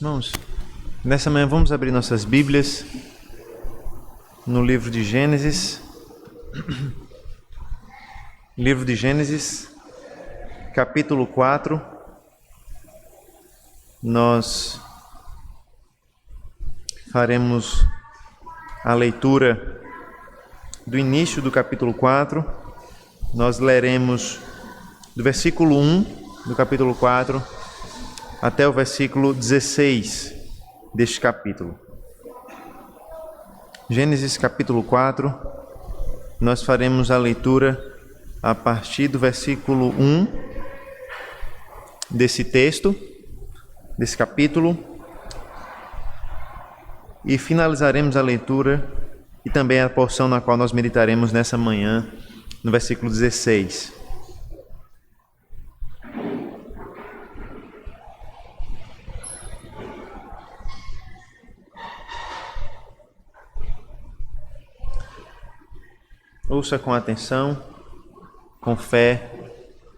Irmãos, nessa manhã vamos abrir nossas Bíblias no livro de Gênesis. Livro de Gênesis, capítulo 4. Nós faremos a leitura do início do capítulo 4. Nós leremos do versículo 1 do capítulo 4 até o versículo 16 deste capítulo. Gênesis capítulo 4, nós faremos a leitura a partir do versículo 1 desse texto, desse capítulo, e finalizaremos a leitura e também a porção na qual nós meditaremos nessa manhã, no versículo 16. Ouça com atenção, com fé,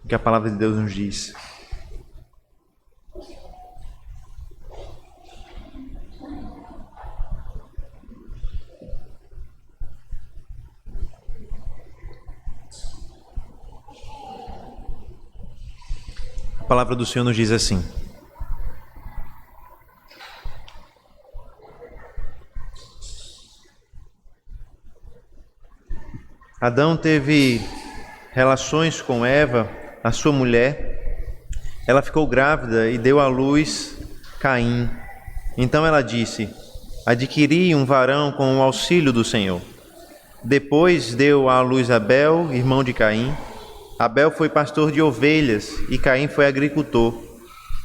o que a palavra de Deus nos diz. A palavra do Senhor nos diz assim: Adão teve relações com Eva, a sua mulher. Ela ficou grávida e deu à luz Caim. Então ela disse: adquiri um varão com o auxílio do Senhor. Depois deu à luz Abel, irmão de Caim. Abel foi pastor de ovelhas e Caim foi agricultor.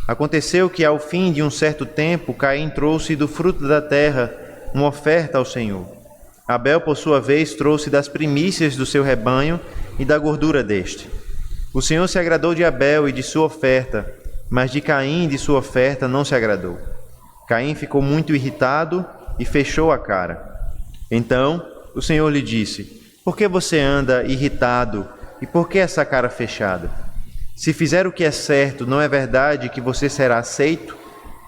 Aconteceu que ao fim de um certo tempo, Caim trouxe do fruto da terra uma oferta ao Senhor. Abel, por sua vez, trouxe das primícias do seu rebanho e da gordura deste. O Senhor se agradou de Abel e de sua oferta, mas de Caim e de sua oferta não se agradou. Caim ficou muito irritado e fechou a cara. Então o Senhor lhe disse: por que você anda irritado e por que essa cara fechada? Se fizer o que é certo, não é verdade que você será aceito?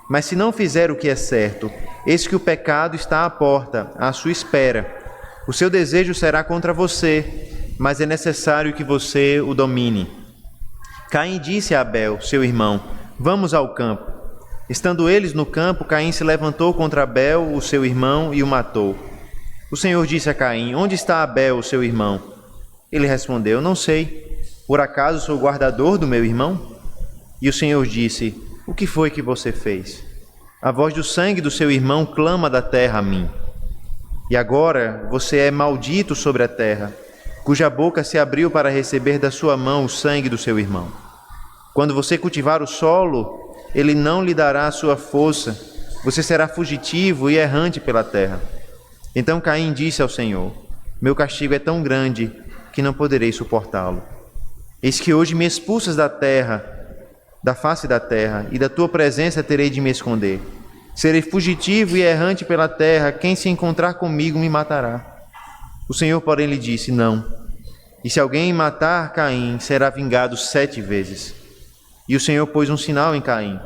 Mas se não fizer o que é certo, eis que o pecado está à porta, à sua espera. O seu desejo será contra você, mas é necessário que você o domine. Caim disse a Abel, seu irmão: vamos ao campo. Estando eles no campo, Caim se levantou contra Abel, o seu irmão, e o matou. O Senhor disse a Caim: onde está Abel, seu irmão? Ele respondeu: não sei. Por acaso sou guardador do meu irmão? E o Senhor disse: o que foi que você fez? A voz do sangue do seu irmão clama da terra a mim. E agora você é maldito sobre a terra, cuja boca se abriu para receber da sua mão o sangue do seu irmão. Quando você cultivar o solo, ele não lhe dará a sua força. Você será fugitivo e errante pela terra. Então Caim disse ao Senhor: meu castigo é tão grande que não poderei suportá-lo. Eis que hoje me expulsas da terra, da face da terra, e da tua presença terei de me esconder. Serei fugitivo e errante pela terra, quem se encontrar comigo me matará. O Senhor, porém, lhe disse: não. E se alguém matar Caim, será vingado 7 vezes. E o Senhor pôs um sinal em Caim,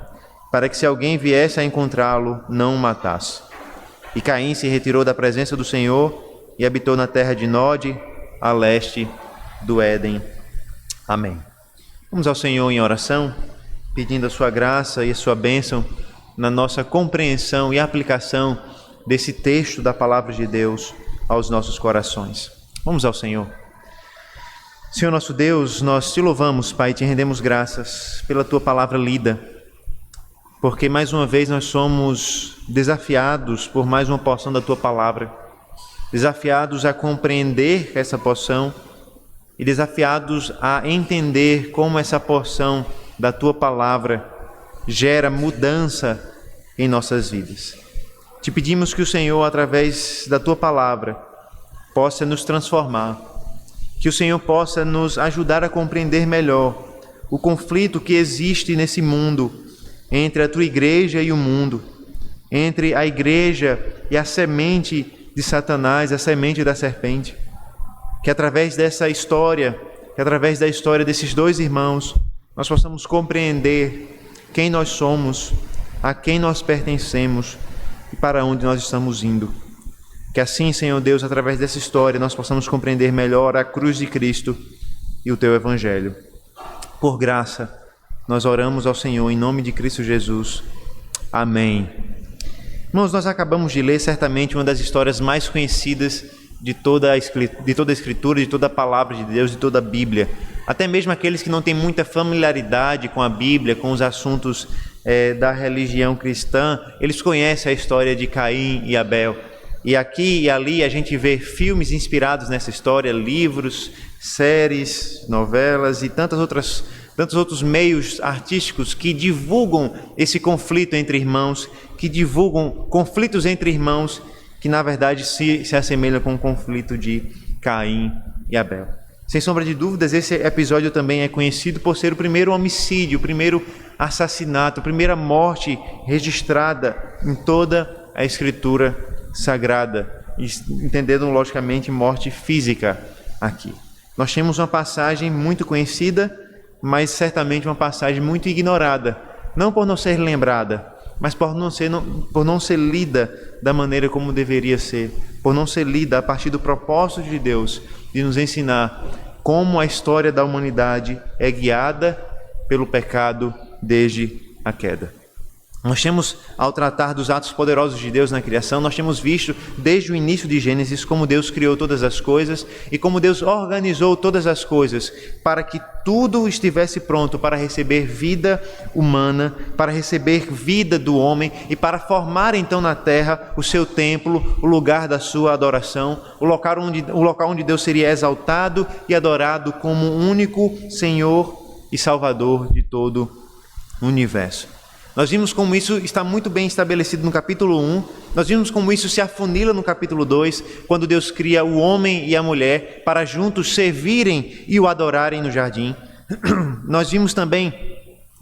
para que se alguém viesse a encontrá-lo, não o matasse. E Caim se retirou da presença do Senhor e habitou na terra de Nod, a leste do Éden. Amém. Vamos ao Senhor em oração, pedindo a sua graça e a sua bênção na nossa compreensão e aplicação desse texto da palavra de Deus aos nossos corações. Vamos ao Senhor. Senhor nosso Deus, nós te louvamos, Pai, e te rendemos graças pela tua palavra lida, porque mais uma vez nós somos desafiados por mais uma porção da tua palavra, desafiados a compreender essa porção e desafiados a entender como essa porção da tua palavra gera mudança em nossas vidas. Te pedimos que o Senhor, através da tua palavra, possa nos transformar, que o Senhor possa nos ajudar a compreender melhor o conflito que existe nesse mundo entre a tua igreja e o mundo, entre a igreja e a semente de Satanás, a semente da serpente. Que através dessa história, que através da história desses dois irmãos, nós possamos compreender quem nós somos a quem nós pertencemos e para onde nós estamos indo. Que assim, Senhor Deus, através dessa história, nós possamos compreender melhor a cruz de Cristo e o Teu Evangelho. Por graça, nós oramos ao Senhor em nome de Cristo Jesus. Amém. Irmãos, nós acabamos de ler certamente uma das histórias mais conhecidas de toda a Escritura, de toda a Palavra de Deus, de toda a Bíblia. Até mesmo aqueles que não têm muita familiaridade com a Bíblia, com os assuntos da religião cristã, eles conhecem a história de Caim e Abel. E aqui e ali a gente vê filmes inspirados nessa história, livros, séries, novelas e tantos outros meios artísticos que divulgam esse conflito entre irmãos, que divulgam conflitos entre irmãos, que na verdade se assemelham com o conflito de Caim e Abel. Sem sombra de dúvidas, esse episódio também é conhecido por ser o primeiro homicídio, o primeiro assassinato, a primeira morte registrada em toda a Escritura Sagrada, entendendo logicamente morte física aqui. Nós temos uma passagem muito conhecida, mas certamente uma passagem muito ignorada, não por não ser lembrada, mas por não ser lida da maneira como deveria ser, por não ser lida a partir do propósito de Deus de nos ensinar como a história da humanidade é guiada pelo pecado desde a queda. Nós temos, ao tratar dos atos poderosos de Deus na criação, nós temos visto desde o início de Gênesis como Deus criou todas as coisas e como Deus organizou todas as coisas para que tudo estivesse pronto para receber vida humana, para receber vida do homem e para formar então na terra o seu templo, o lugar da sua adoração, o local onde Deus seria exaltado e adorado como o único Senhor e Salvador de todo o universo. Nós vimos como isso está muito bem estabelecido no capítulo 1, nós vimos como isso se afunila no capítulo 2, quando Deus cria o homem e a mulher para juntos servirem e o adorarem no jardim. Nós vimos também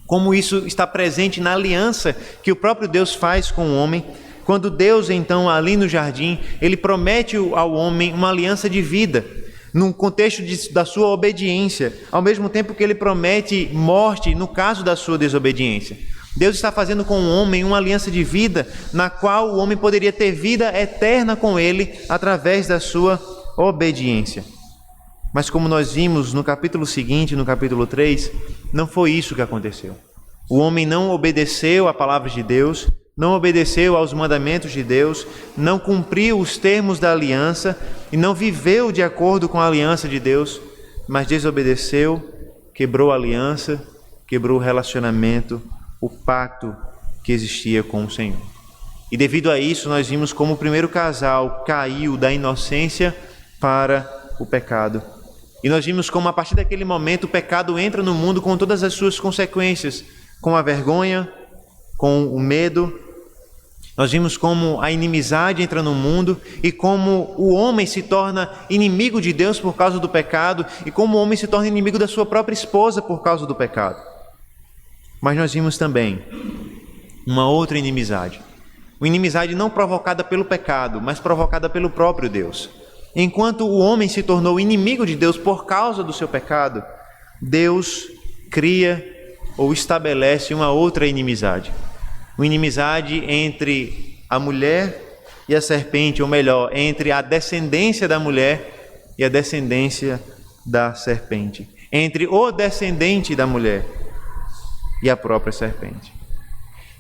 como isso está presente na aliança que o próprio Deus faz com o homem, quando Deus então ali no jardim, ele promete ao homem uma aliança de vida, num contexto da sua obediência, ao mesmo tempo que ele promete morte no caso da sua desobediência. Deus está fazendo com o homem uma aliança de vida, na qual o homem poderia ter vida eterna com ele através da sua obediência. Mas como nós vimos no capítulo seguinte, no capítulo 3, não foi isso que aconteceu. O homem não obedeceu à palavra de Deus, não obedeceu aos mandamentos de Deus, não cumpriu os termos da aliança e não viveu de acordo com a aliança de Deus, mas desobedeceu, quebrou a aliança, quebrou o relacionamento, o pacto que existia com o Senhor. E devido a isso, nós vimos como o primeiro casal caiu da inocência para o pecado. E nós vimos como a partir daquele momento o pecado entra no mundo com todas as suas consequências, com a vergonha, com o medo. Nós vimos como a inimizade entra no mundo e como o homem se torna inimigo de Deus por causa do pecado e como o homem se torna inimigo da sua própria esposa por causa do pecado. Mas nós vimos também uma outra inimizade. Uma inimizade não provocada pelo pecado, mas provocada pelo próprio Deus. Enquanto o homem se tornou inimigo de Deus por causa do seu pecado, Deus cria ou estabelece uma outra inimizade. Uma inimizade entre a mulher e a serpente, ou melhor, entre a descendência da mulher e a descendência da serpente. Entre o descendente da mulher e a própria serpente.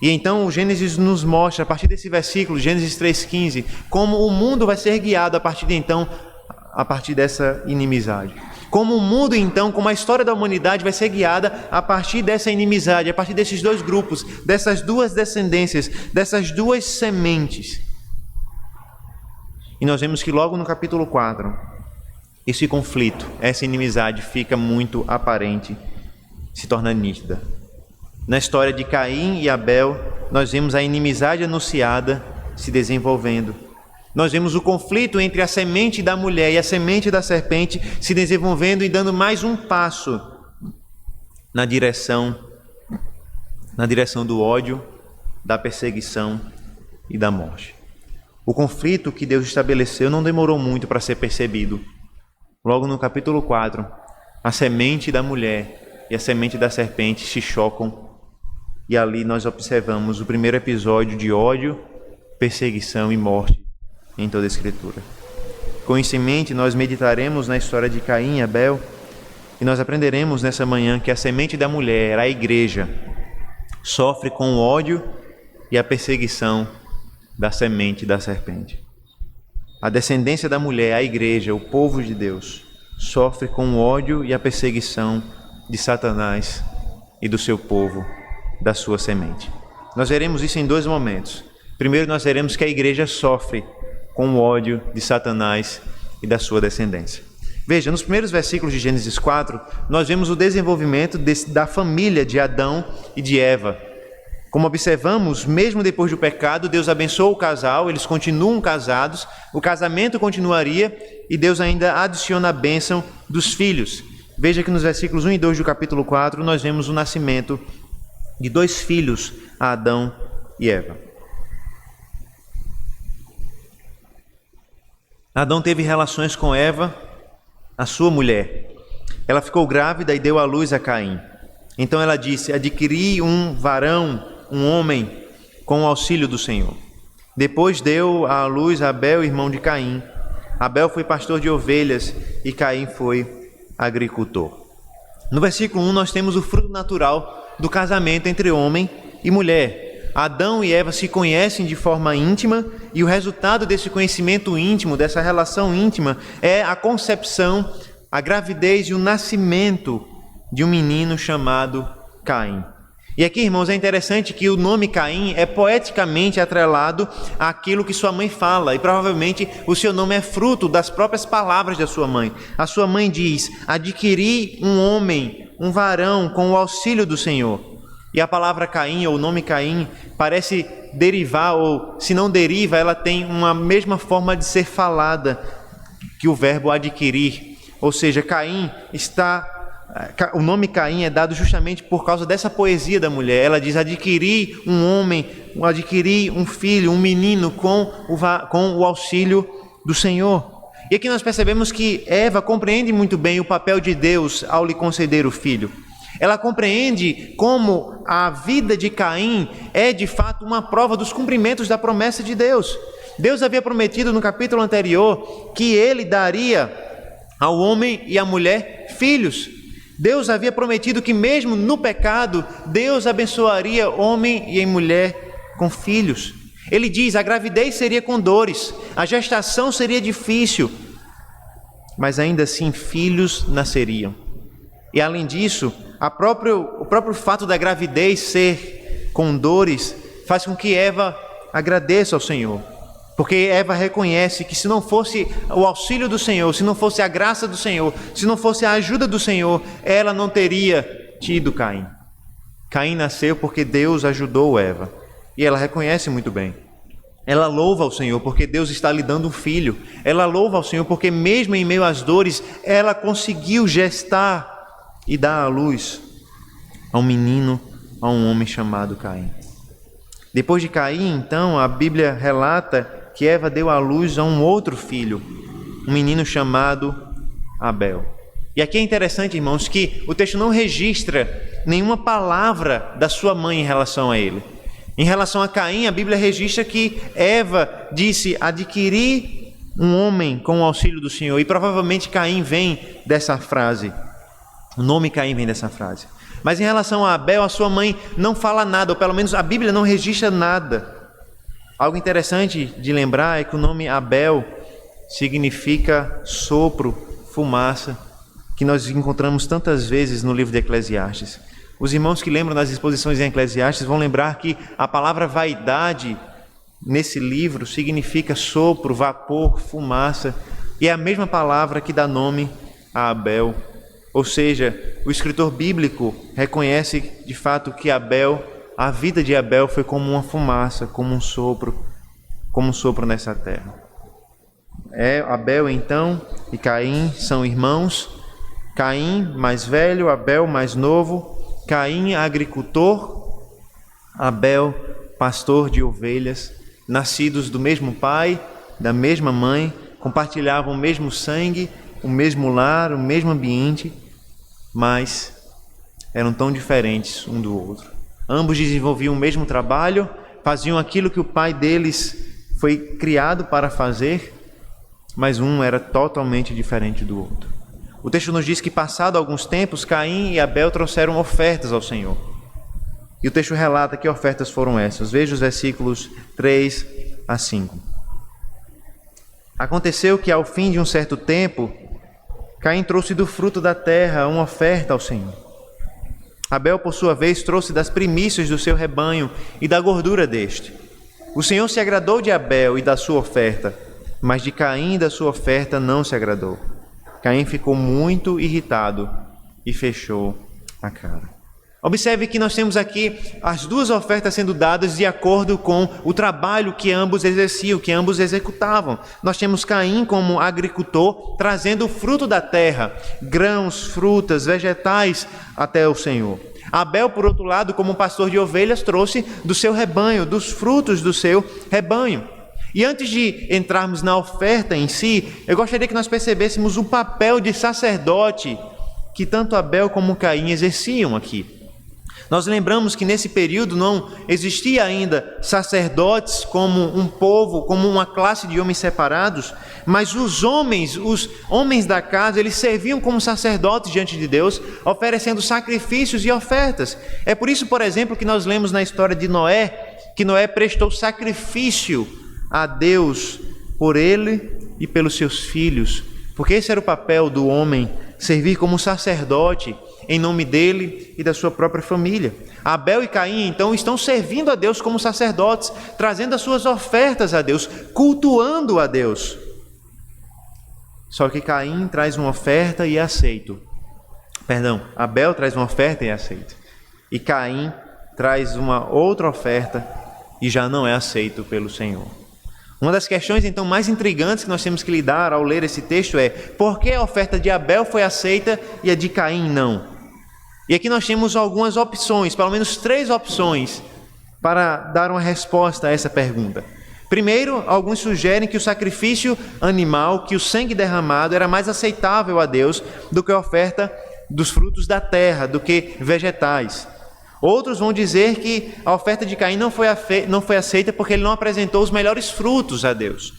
E então o Gênesis nos mostra, a partir desse versículo, Gênesis 3,15, como o mundo vai ser guiado a partir dessa inimizade. Como o mundo então, como a história da humanidade vai ser guiada a partir dessa inimizade, a partir desses dois grupos, dessas duas descendências, dessas duas sementes. E nós vemos que logo no capítulo 4, esse conflito, essa inimizade fica muito aparente, se torna nítida. Na história de Caim e Abel, nós vemos a inimizade anunciada se desenvolvendo. Nós vemos o conflito entre a semente da mulher e a semente da serpente se desenvolvendo e dando mais um passo na direção do ódio, da perseguição e da morte. O conflito que Deus estabeleceu não demorou muito para ser percebido. Logo no capítulo 4, a semente da mulher e a semente da serpente se chocam E ali nós observamos o primeiro episódio de ódio, perseguição e morte em toda a Escritura. Com isso em mente, nós meditaremos na história de Caim e Abel e nós aprenderemos nessa manhã que a semente da mulher, a igreja, sofre com o ódio e a perseguição da semente da serpente. A descendência da mulher, a igreja, o povo de Deus, sofre com o ódio e a perseguição de Satanás e do seu povo, da sua semente. Nós veremos isso em dois momentos. Primeiro, nós veremos que a igreja sofre com o ódio de Satanás e da sua descendência. Veja, nos primeiros versículos de Gênesis 4, nós vemos o desenvolvimento da família de Adão e de Eva. Como observamos, mesmo depois do pecado, Deus abençoou o casal, eles continuam casados, o casamento continuaria e Deus ainda adiciona a bênção dos filhos. Veja que nos versículos 1 e 2 do capítulo 4, nós vemos o nascimento de dois filhos, a Adão e Eva. Adão teve relações com Eva, a sua mulher. Ela ficou grávida e deu à luz a Caim. Então ela disse: adquiri um varão, um homem, com o auxílio do Senhor. Depois deu à luz a Abel, irmão de Caim. Abel foi pastor de ovelhas e Caim foi agricultor. No versículo 1 nós temos o fruto natural do casamento entre homem e mulher. Adão e Eva se conhecem de forma íntima e o resultado desse conhecimento íntimo, dessa relação íntima, é a concepção, a gravidez e o nascimento de um menino chamado Caim. E aqui, irmãos, é interessante que o nome Caim é poeticamente atrelado àquilo que sua mãe fala, e provavelmente o seu nome é fruto das próprias palavras da sua mãe. A sua mãe diz: adquiri um homem, um varão, com o auxílio do Senhor. E a palavra Caim, ou o nome Caim, parece derivar, ou se não deriva, ela tem uma mesma forma de ser falada que o verbo adquirir. Ou seja, o nome Caim é dado justamente por causa dessa poesia da mulher. Ela diz: adquiri um homem, adquiri um filho, um menino com o auxílio do Senhor. E aqui nós percebemos que Eva compreende muito bem o papel de Deus ao lhe conceder o filho. Ela compreende como a vida de Caim é de fato uma prova dos cumprimentos da promessa de Deus. Deus havia prometido no capítulo anterior que ele daria ao homem e à mulher filhos. Deus havia prometido que mesmo no pecado, Deus abençoaria homem e mulher com filhos. Ele diz: a gravidez seria com dores, a gestação seria difícil, mas ainda assim filhos nasceriam. E além disso, o próprio fato da gravidez ser com dores faz com que Eva agradeça ao Senhor. Porque Eva reconhece que se não fosse o auxílio do Senhor, se não fosse a graça do Senhor, se não fosse a ajuda do Senhor, ela não teria tido Caim. Caim nasceu porque Deus ajudou Eva. E ela reconhece muito bem. Ela louva ao Senhor porque Deus está lhe dando um filho. Ela louva ao Senhor porque mesmo em meio às dores, ela conseguiu gestar e dar à luz a um menino, a um homem chamado Caim. Depois de Caim, então, a Bíblia relata que Eva deu à luz a um outro filho, um menino chamado Abel. E aqui é interessante, irmãos, que o texto não registra nenhuma palavra da sua mãe em relação a ele. Em relação a Caim, a Bíblia registra que Eva disse: adquiri um homem com o auxílio do Senhor. E provavelmente Caim vem dessa frase. O nome Caim vem dessa frase. Mas em relação a Abel, a sua mãe não fala nada, ou pelo menos a Bíblia não registra nada. Algo interessante de lembrar é que o nome Abel significa sopro, fumaça, que nós encontramos tantas vezes no livro de Eclesiastes. Os irmãos que lembram das exposições em Eclesiastes vão lembrar que a palavra vaidade nesse livro significa sopro, vapor, fumaça, e é a mesma palavra que dá nome a Abel. Ou seja, o escritor bíblico reconhece de fato que a vida de Abel foi como uma fumaça, como um sopro nessa terra. Abel então e Caim são irmãos. Caim mais velho, Abel mais novo. Caim agricultor, Abel pastor de ovelhas, nascidos do mesmo pai, da mesma mãe, compartilhavam o mesmo sangue, o mesmo lar, o mesmo ambiente, mas eram tão diferentes um do outro. Ambos desenvolviam o mesmo trabalho, faziam aquilo que o pai deles foi criado para fazer, mas um era totalmente diferente do outro. O texto nos diz que, passado alguns tempos, Caim e Abel trouxeram ofertas ao Senhor. E o texto relata que ofertas foram essas. Veja os versículos 3 a 5. Aconteceu que, ao fim de um certo tempo, Caim trouxe do fruto da terra uma oferta ao Senhor. Abel, por sua vez, trouxe das primícias do seu rebanho e da gordura deste. O Senhor se agradou de Abel e da sua oferta, mas de Caim e da sua oferta não se agradou. Caim ficou muito irritado e fechou a cara. Observe que nós temos aqui as duas ofertas sendo dadas de acordo com o trabalho que ambos exerciam, que ambos executavam. Nós temos Caim como agricultor, trazendo o fruto da terra, grãos, frutas, vegetais até o Senhor. Abel, por outro lado, como pastor de ovelhas, trouxe do seu rebanho, dos frutos do seu rebanho. E antes de entrarmos na oferta em si, eu gostaria que nós percebêssemos o papel de sacerdote que tanto Abel como Caim exerciam aqui. Nós lembramos que nesse período não existia ainda sacerdotes como um povo, como uma classe de homens separados, mas os homens da casa, eles serviam como sacerdotes diante de Deus, oferecendo sacrifícios e ofertas. É por isso, por exemplo, que nós lemos na história de Noé, que Noé prestou sacrifício a Deus por ele e pelos seus filhos, porque esse era o papel do homem, servir como sacerdote em nome dele e da sua própria família. Abel e Caim, então, estão servindo a Deus como sacerdotes, trazendo as suas ofertas a Deus, cultuando a Deus. Só que Caim traz uma oferta e é aceito. Abel traz uma oferta e é aceito. E Caim traz uma outra oferta e já não é aceito pelo Senhor. Uma das questões, então, mais intrigantes que nós temos que lidar ao ler esse texto é: por que a oferta de Abel foi aceita e a de Caim não? E aqui nós temos algumas opções, pelo menos 3 opções, para dar uma resposta a essa pergunta. Primeiro, alguns sugerem que o sacrifício animal, que o sangue derramado, era mais aceitável a Deus do que a oferta dos frutos da terra, do que vegetais. Outros vão dizer que a oferta de Caim não foi aceita porque ele não apresentou os melhores frutos a Deus.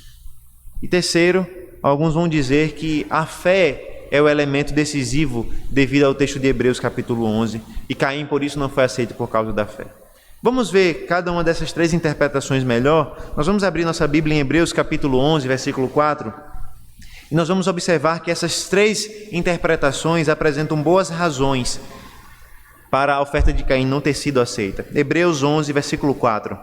E terceiro, alguns vão dizer que a fé é o elemento decisivo devido ao texto de Hebreus capítulo 11, e Caim por isso não foi aceito por causa da fé. Vamos ver cada uma dessas 3 interpretações melhor. Nós vamos abrir nossa Bíblia em Hebreus capítulo 11, versículo 4, e nós vamos observar que essas 3 interpretações apresentam boas razões para a oferta de Caim não ter sido aceita. Hebreus 11, versículo 4.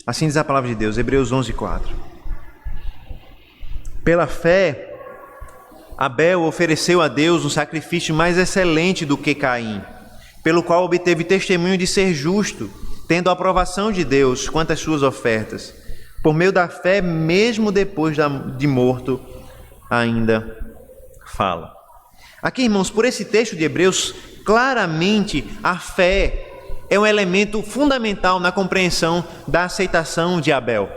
Assim diz a palavra de Deus, Hebreus 11, 4. Pela fé, Abel ofereceu a Deus um sacrifício mais excelente do que Caim, pelo qual obteve testemunho de ser justo, tendo a aprovação de Deus quanto às suas ofertas. Por meio da fé, mesmo depois de morto, ainda fala. Aqui, irmãos, por esse texto de Hebreus, claramente a fé é um elemento fundamental na compreensão da aceitação de Abel.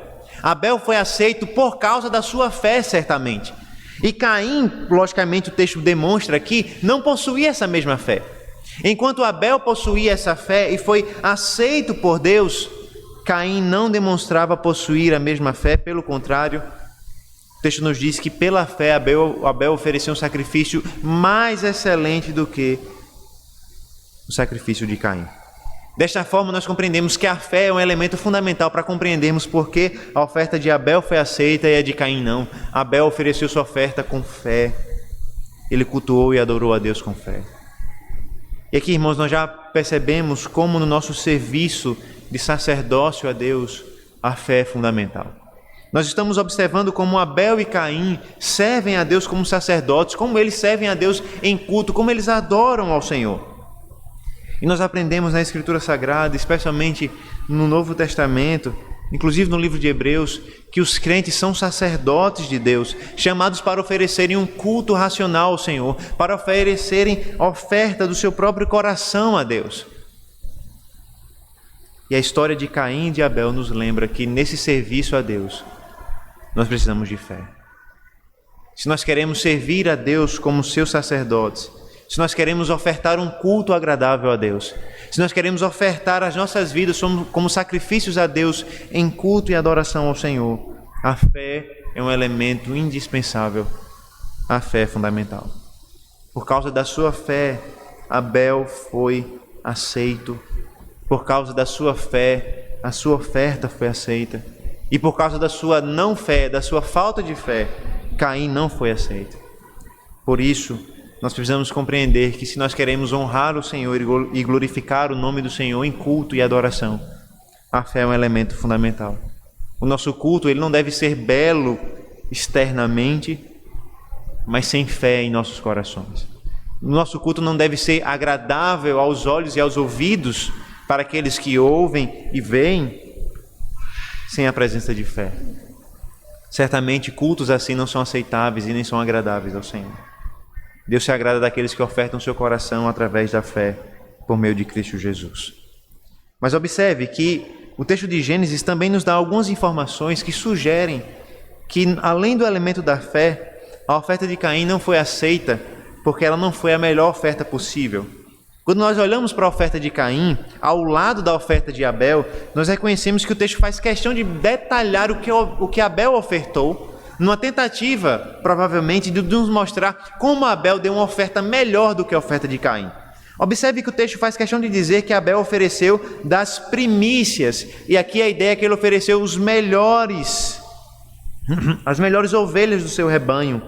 Abel foi aceito por causa da sua fé, certamente. E Caim, logicamente o texto demonstra aqui, não possuía essa mesma fé. Enquanto Abel possuía essa fé e foi aceito por Deus, Caim não demonstrava possuir a mesma fé, pelo contrário, o texto nos diz que pela fé Abel ofereceu um sacrifício mais excelente do que o sacrifício de Caim. Desta forma, nós compreendemos que a fé é um elemento fundamental para compreendermos por que a oferta de Abel foi aceita e a de Caim não. Abel ofereceu sua oferta com fé. Ele cultuou e adorou a Deus com fé. E aqui, irmãos, nós já percebemos como no nosso serviço de sacerdócio a Deus, a fé é fundamental. Nós estamos observando como Abel e Caim servem a Deus como sacerdotes, como eles servem a Deus em culto, como eles adoram ao Senhor. E nós aprendemos na Escritura Sagrada, especialmente no Novo Testamento, inclusive no livro de Hebreus, que os crentes são sacerdotes de Deus, chamados para oferecerem um culto racional ao Senhor, para oferecerem oferta do seu próprio coração a Deus. E a história de Caim e de Abel nos lembra que nesse serviço a Deus, nós precisamos de fé. Se nós queremos servir a Deus como seus sacerdotes, se nós queremos ofertar um culto agradável a Deus, se nós queremos ofertar as nossas vidas como sacrifícios a Deus em culto e adoração ao Senhor, a fé é um elemento indispensável. A fé é fundamental. Por causa da sua fé, Abel foi aceito. Por causa da sua fé, a sua oferta foi aceita. E por causa da sua não fé, da sua falta de fé, Caim não foi aceito. Por isso, nós precisamos compreender que se nós queremos honrar o Senhor e glorificar o nome do Senhor em culto e adoração, a fé é um elemento fundamental. O nosso culto ele não deve ser belo externamente, mas sem fé em nossos corações. O nosso culto não deve ser agradável aos olhos e aos ouvidos para aqueles que ouvem e veem, sem a presença de fé. Certamente cultos assim não são aceitáveis e nem são agradáveis ao Senhor. Deus se agrada daqueles que ofertam seu coração através da fé por meio de Cristo Jesus. Mas observe que o texto de Gênesis também nos dá algumas informações que sugerem que, além do elemento da fé, a oferta de Caim não foi aceita porque ela não foi a melhor oferta possível. Quando nós olhamos para a oferta de Caim, ao lado da oferta de Abel, nós reconhecemos que o texto faz questão de detalhar o que Abel ofertou, numa tentativa, provavelmente, de nos mostrar como Abel deu uma oferta melhor do que a oferta de Caim. Observe que o texto faz questão de dizer que Abel ofereceu das primícias, e aqui a ideia é que ele ofereceu os melhores, as melhores ovelhas do seu rebanho.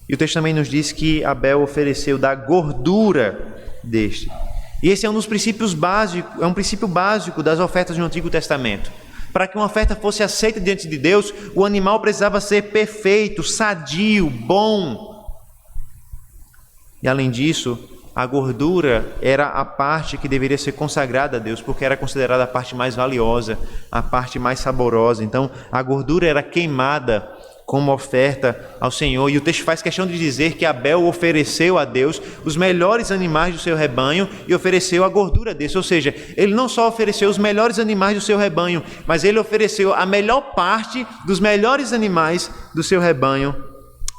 E o texto também nos diz que Abel ofereceu da gordura deste. E esse é um dos princípios básicos, é um princípio básico das ofertas no Antigo Testamento. Para que uma oferta fosse aceita diante de Deus, o animal precisava ser perfeito, sadio, bom. E além disso, a gordura era a parte que deveria ser consagrada a Deus, porque era considerada a parte mais valiosa, a parte mais saborosa. Então, a gordura era queimada como oferta ao Senhor. E o texto faz questão de dizer que Abel ofereceu a Deus os melhores animais do seu rebanho e ofereceu a gordura desse. Ou seja, ele não só ofereceu os melhores animais do seu rebanho, mas ele ofereceu a melhor parte dos melhores animais do seu rebanho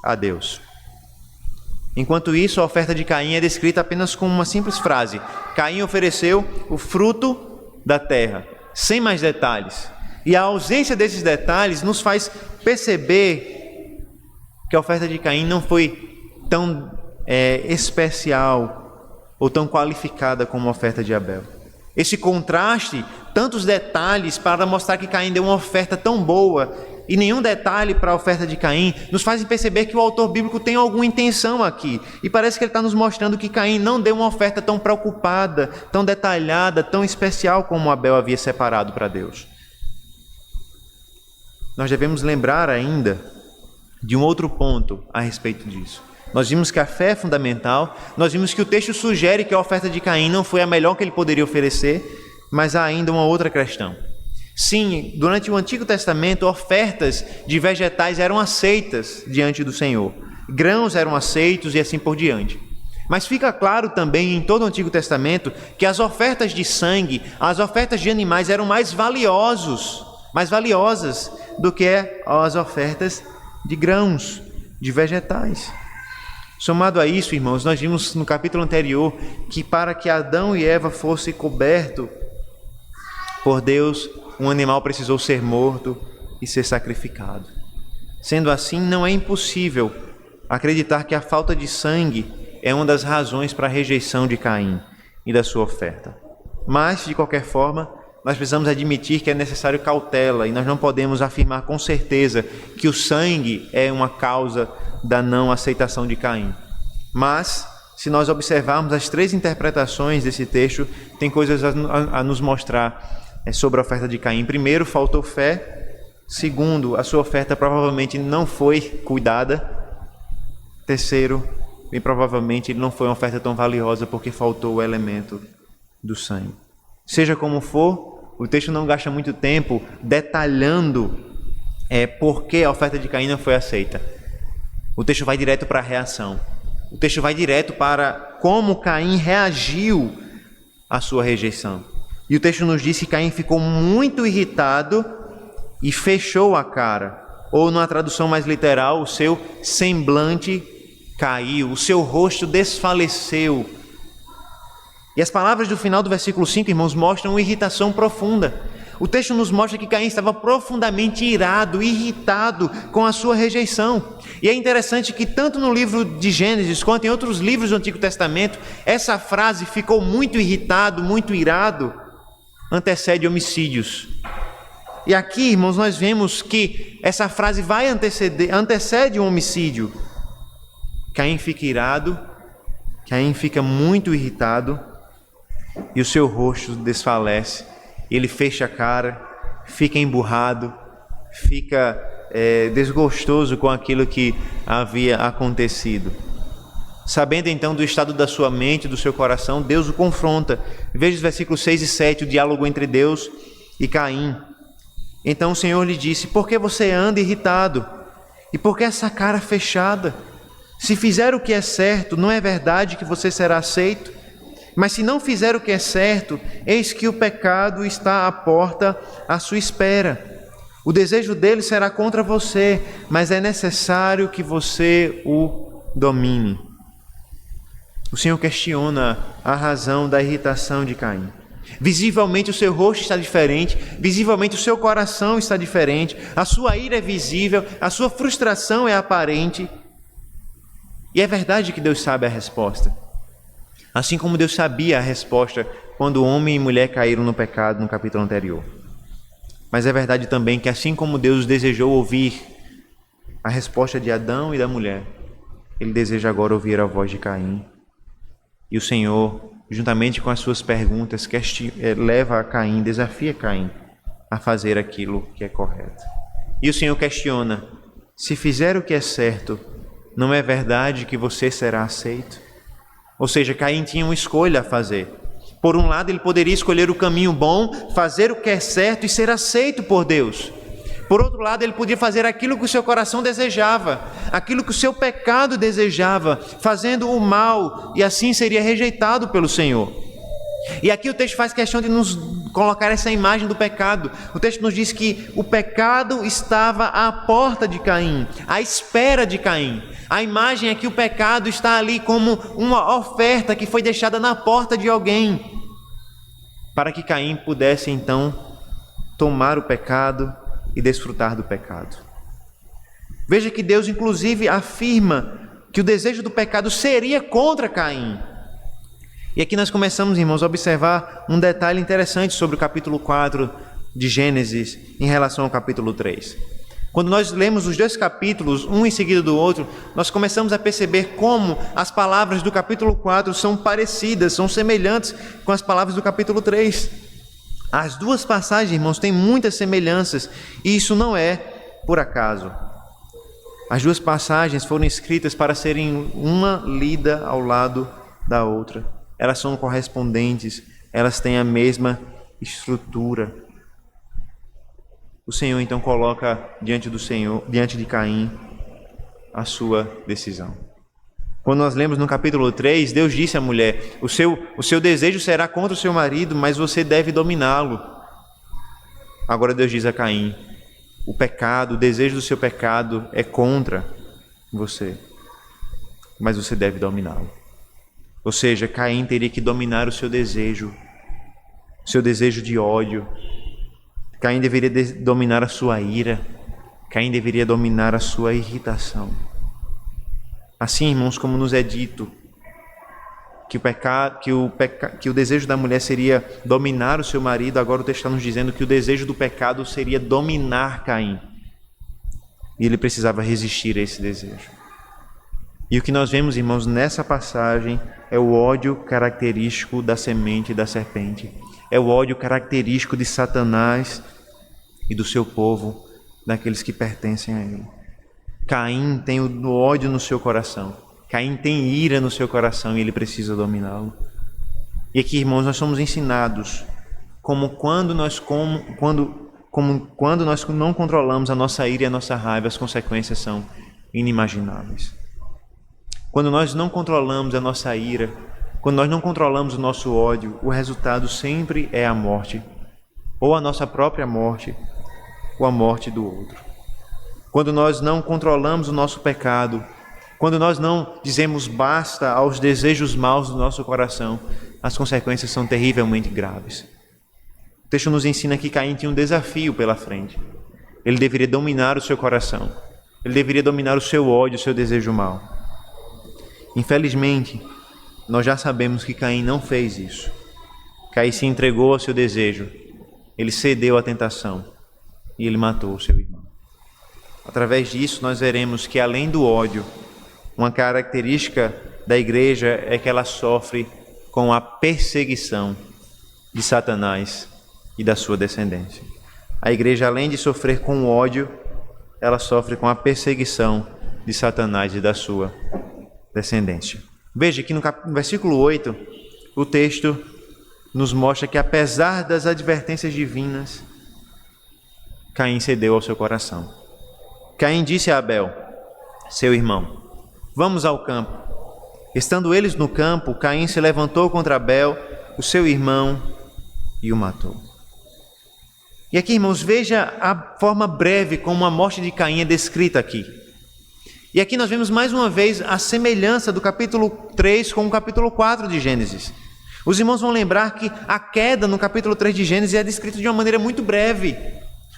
a Deus. Enquanto isso, a oferta de Caim é descrita apenas com uma simples frase: Caim ofereceu o fruto da terra, sem mais detalhes. E a ausência desses detalhes nos faz perceber que a oferta de Caim não foi tão especial ou tão qualificada como a oferta de Abel. Esse contraste, tantos detalhes para mostrar que Caim deu uma oferta tão boa e nenhum detalhe para a oferta de Caim, nos fazem perceber que o autor bíblico tem alguma intenção aqui. E parece que ele está nos mostrando que Caim não deu uma oferta tão preocupada, tão detalhada, tão especial como Abel havia separado para Deus. Nós devemos lembrar ainda de um outro ponto a respeito disso. Nós vimos que a fé é fundamental, nós vimos que o texto sugere que a oferta de Caim não foi a melhor que ele poderia oferecer, mas há ainda uma outra questão. Sim, durante o Antigo Testamento, ofertas de vegetais eram aceitas diante do Senhor. Grãos eram aceitos e assim por diante. Mas fica claro também em todo o Antigo Testamento que as ofertas de sangue, as ofertas de animais eram mais valiosas do que as ofertas de grãos, de vegetais. Somado a isso, irmãos, nós vimos no capítulo anterior que para que Adão e Eva fossem cobertos por Deus, um animal precisou ser morto e ser sacrificado. Sendo assim, não é impossível acreditar que a falta de sangue é uma das razões para a rejeição de Caim e da sua oferta. Mas, de qualquer forma, nós precisamos admitir que é necessário cautela e nós não podemos afirmar com certeza que o sangue é uma causa da não aceitação de Caim. Mas, se nós observarmos as três interpretações desse texto, tem coisas a nos mostrar sobre a oferta de Caim. Primeiro, faltou fé. Segundo, a sua oferta provavelmente não foi cuidada. Terceiro, bem provavelmente ele não foi uma oferta tão valiosa porque faltou o elemento do sangue. Seja como for, o texto não gasta muito tempo detalhando por que a oferta de Caim não foi aceita. O texto vai direto para a reação. O texto vai direto para como Caim reagiu à sua rejeição. E o texto nos diz que Caim ficou muito irritado e fechou a cara. Ou, numa tradução mais literal, o seu semblante caiu, o seu rosto desfaleceu. E as palavras do final do versículo 5, irmãos, mostram uma irritação profunda. O texto nos mostra que Caim estava profundamente irado, irritado com a sua rejeição. E é interessante que tanto no livro de Gênesis quanto em outros livros do Antigo Testamento, essa frase "ficou muito irritado, muito irado", antecede homicídios. E aqui, irmãos, nós vemos que essa frase antecede um homicídio. Caim fica irado, Caim fica muito irritado e o seu rosto desfalece. Ele fecha a cara, fica emburrado, fica desgostoso com aquilo que havia acontecido. Sabendo então do estado da sua mente, do seu coração, Deus o confronta. Veja os versículos 6 e 7, o diálogo entre Deus e Caim. Então o Senhor lhe disse: por que você anda irritado? E por que essa cara fechada? Se fizer o que é certo, não é verdade que você será aceito? Mas se não fizer o que é certo, eis que o pecado está à porta à sua espera. O desejo dele será contra você, mas é necessário que você o domine. O Senhor questiona a razão da irritação de Caim. Visivelmente o seu rosto está diferente, visivelmente o seu coração está diferente, a sua ira é visível, a sua frustração é aparente. E é verdade que Deus sabe a resposta. Assim como Deus sabia a resposta quando homem e mulher caíram no pecado no capítulo anterior. Mas é verdade também que assim como Deus desejou ouvir a resposta de Adão e da mulher, Ele deseja agora ouvir a voz de Caim. E o Senhor, juntamente com as suas perguntas, leva a Caim, desafia Caim a fazer aquilo que é correto. E o Senhor questiona: se fizer o que é certo, não é verdade que você será aceito? Ou seja, Caim tinha uma escolha a fazer. Por um lado, ele poderia escolher o caminho bom, fazer o que é certo e ser aceito por Deus. Por outro lado, ele podia fazer aquilo que o seu coração desejava, aquilo que o seu pecado desejava, fazendo o mal, e assim seria rejeitado pelo Senhor. E aqui o texto faz questão de nos colocar essa imagem do pecado. O texto nos diz que o pecado estava à porta de Caim, à espera de Caim. A imagem é que o pecado está ali como uma oferta que foi deixada na porta de alguém, para que Caim pudesse então tomar o pecado e desfrutar do pecado. Veja que Deus inclusive afirma que o desejo do pecado seria contra Caim. E aqui nós começamos, irmãos, a observar um detalhe interessante sobre o capítulo 4 de Gênesis em relação ao capítulo 3. Quando nós lemos os dois capítulos, um em seguida do outro, nós começamos a perceber como as palavras do capítulo 4 são parecidas, são semelhantes com as palavras do capítulo 3. As duas passagens, irmãos, têm muitas semelhanças, e isso não é por acaso. As duas passagens foram escritas para serem uma lida ao lado da outra. Elas são correspondentes, elas têm a mesma estrutura. O Senhor então coloca diante de Caim, a sua decisão. Quando nós lemos no capítulo 3, Deus disse à mulher: o seu desejo será contra o seu marido, mas você deve dominá-lo. Agora Deus diz a Caim: o pecado, o desejo do seu pecado é contra você, mas você deve dominá-lo. Ou seja, Caim teria que dominar o seu desejo de ódio. Caim deveria dominar a sua ira. Caim deveria dominar a sua irritação. Assim, irmãos, como nos é dito que o desejo da mulher seria dominar o seu marido, agora o texto está nos dizendo que o desejo do pecado seria dominar Caim. E ele precisava resistir a esse desejo. E o que nós vemos, irmãos, nessa passagem é o ódio característico da semente da serpente. É o ódio característico de Satanás e do seu povo, daqueles que pertencem a ele. Caim tem o ódio no seu coração. Caim tem ira no seu coração e ele precisa dominá-lo. E aqui, irmãos, nós somos ensinados como quando nós não controlamos a nossa ira e a nossa raiva, as consequências são inimagináveis. Quando nós não controlamos a nossa ira, Quando nós não controlamos o nosso ódio, o resultado sempre é a morte, ou a nossa própria morte, ou a morte do outro. Quando nós não controlamos o nosso pecado, quando nós não dizemos basta aos desejos maus do nosso coração, as consequências são terrivelmente graves. O texto nos ensina que Caim tinha um desafio pela frente. Ele deveria dominar o seu coração. Ele deveria dominar o seu ódio, o seu desejo mau. Infelizmente, nós já sabemos que Caim não fez isso. Caim se entregou ao seu desejo. Ele cedeu à tentação e ele matou o seu irmão. Através disso, nós veremos que, além do ódio, uma característica da igreja é que ela sofre com a perseguição de Satanás e da sua descendência. A igreja, além de sofrer com ódio, ela sofre com a perseguição de Satanás e da sua descendência. Veja que no versículo 8, o texto nos mostra que, apesar das advertências divinas, Caim cedeu ao seu coração. Caim disse a Abel, seu irmão, vamos ao campo. Estando eles no campo, Caim se levantou contra Abel, o seu irmão, e o matou. E aqui, irmãos, veja a forma breve como a morte de Caim é descrita aqui. E aqui nós vemos mais uma vez a semelhança do capítulo 3 com o capítulo 4 de Gênesis. Os irmãos vão lembrar que a queda no capítulo 3 de Gênesis é descrita de uma maneira muito breve.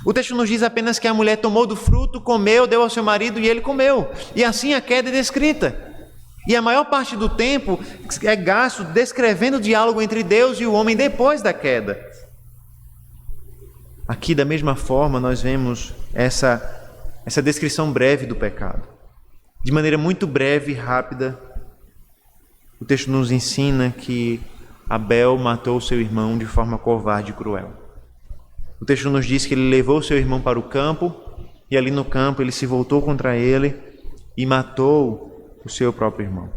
O texto nos diz apenas que a mulher tomou do fruto, comeu, deu ao seu marido e ele comeu. E assim a queda é descrita. E a maior parte do tempo é gasto descrevendo o diálogo entre Deus e o homem depois da queda. Aqui, da mesma forma, nós vemos essa descrição breve do pecado. De maneira muito breve e rápida, o texto nos ensina que Abel matou seu irmão de forma covarde e cruel. O texto nos diz que ele levou seu irmão para o campo e ali no campo ele se voltou contra ele e matou o seu próprio irmão.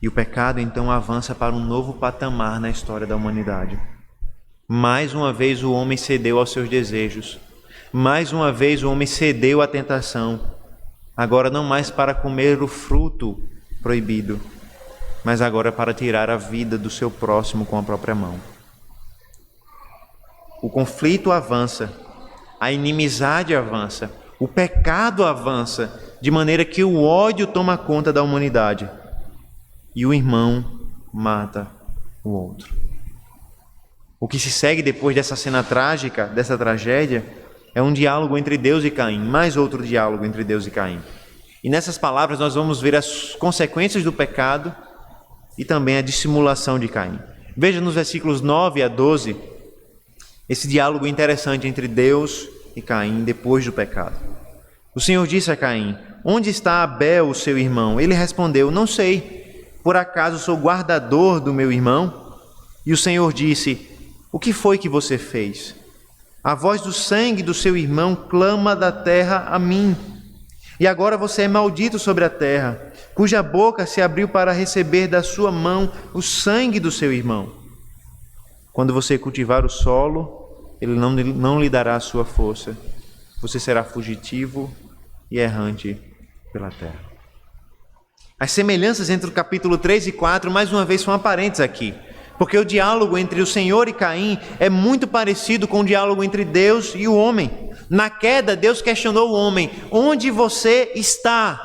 E o pecado então avança para um novo patamar na história da humanidade. Mais uma vez o homem cedeu aos seus desejos. Mais uma vez o homem cedeu à tentação. Agora não mais para comer o fruto proibido, mas agora para tirar a vida do seu próximo com a própria mão. O conflito avança, a inimizade avança, o pecado avança, de maneira que o ódio toma conta da humanidade e o irmão mata o outro. O que se segue depois dessa cena trágica, dessa tragédia, é um diálogo entre Deus e Caim, mais outro diálogo entre Deus e Caim. E nessas palavras nós vamos ver as consequências do pecado e também a dissimulação de Caim. Veja nos versículos 9 a 12, esse diálogo interessante entre Deus e Caim depois do pecado. O Senhor disse a Caim, onde está Abel, o seu irmão? Ele respondeu, não sei, por acaso sou guardador do meu irmão? E o Senhor disse, o que foi que você fez? A voz do sangue do seu irmão clama da terra a mim. E agora você é maldito sobre a terra, cuja boca se abriu para receber da sua mão o sangue do seu irmão. Quando você cultivar o solo, ele não lhe dará a sua força. Você será fugitivo e errante pela terra. As semelhanças entre o capítulo 3 e 4, mais uma vez, são aparentes aqui. Porque o diálogo entre o Senhor e Caim é muito parecido com o diálogo entre Deus e o homem. Na queda, Deus questionou o homem, onde você está?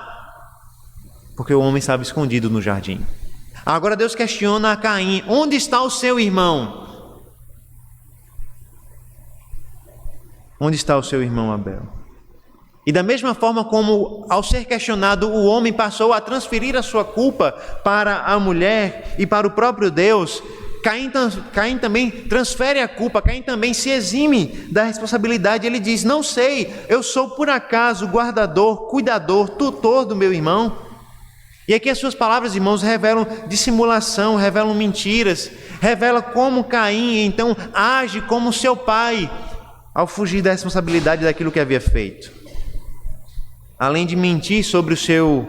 Porque o homem estava escondido no jardim. Agora Deus questiona a Caim, onde está o seu irmão? Onde está o seu irmão Abel? E da mesma forma como, ao ser questionado, o homem passou a transferir a sua culpa para a mulher e para o próprio Deus, Caim também transfere a culpa, Caim também se exime da responsabilidade. Ele diz, não sei, eu sou por acaso guardador, cuidador, tutor do meu irmão? E aqui as suas palavras, irmãos, revelam dissimulação, revelam mentiras, revela como Caim então age como seu pai, ao fugir da responsabilidade daquilo que havia feito. Além de mentir sobre o seu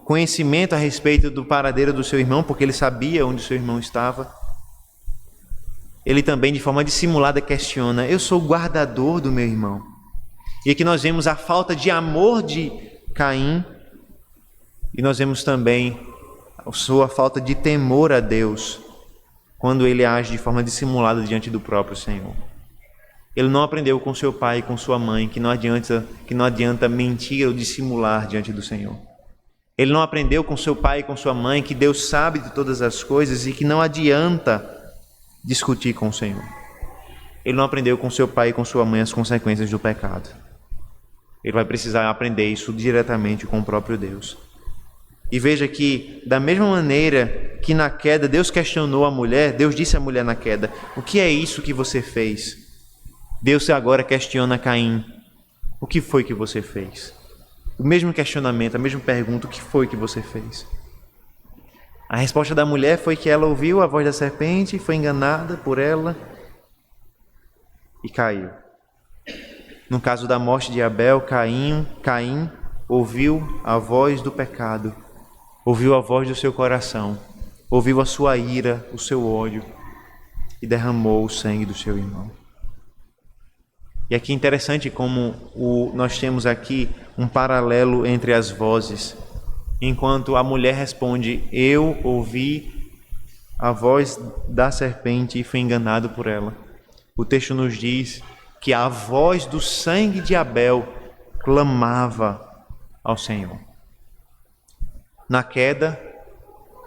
conhecimento a respeito do paradeiro do seu irmão, porque ele sabia onde o seu irmão estava, ele também, de forma dissimulada, questiona, eu sou o guardador do meu irmão. E aqui nós vemos a falta de amor de Caim, e nós vemos também sua falta de temor a Deus quando ele age de forma dissimulada diante do próprio Senhor. Ele não aprendeu com seu pai e com sua mãe que não adianta mentir ou dissimular diante do Senhor. Ele não aprendeu com seu pai e com sua mãe que Deus sabe de todas as coisas e que não adianta discutir com o Senhor. Ele não aprendeu com seu pai e com sua mãe as consequências do pecado. Ele vai precisar aprender isso diretamente com o próprio Deus. E veja que, da mesma maneira que na queda Deus questionou a mulher, Deus disse à mulher na queda: o que é isso que você fez? Deus agora questiona Caim: o que foi que você fez? O mesmo questionamento, a mesma pergunta: o que foi que você fez? A resposta da mulher foi que ela ouviu a voz da serpente, foi enganada por ela e caiu. No caso da morte de Abel, Caim ouviu a voz do pecado, ouviu a voz do seu coração, ouviu a sua ira, o seu ódio e derramou o sangue do seu irmão. E aqui é interessante como nós temos aqui um paralelo entre as vozes. Enquanto a mulher responde: eu ouvi a voz da serpente e fui enganado por ela. O texto nos diz que a voz do sangue de Abel clamava ao Senhor. Na queda,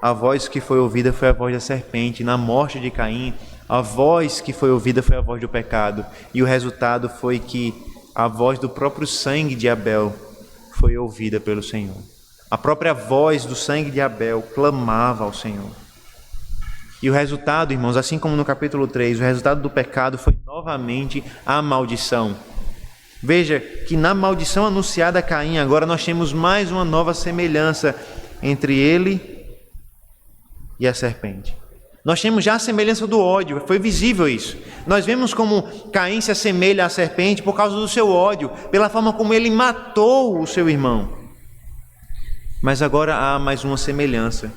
a voz que foi ouvida foi a voz da serpente. Na morte de Caim, a voz que foi ouvida foi a voz do pecado. E o resultado foi que a voz do próprio sangue de Abel foi ouvida pelo Senhor. A própria voz do sangue de Abel clamava ao Senhor. E o resultado, irmãos, assim como no capítulo 3, o resultado do pecado foi novamente a maldição. Veja que na maldição anunciada a Caim, agora nós temos mais uma nova semelhança entre ele e a serpente. Nós temos já a semelhança do ódio, foi visível isso. Nós vemos como Caim se assemelha à serpente por causa do seu ódio, pela forma como ele matou o seu irmão. Mas agora há mais uma semelhança.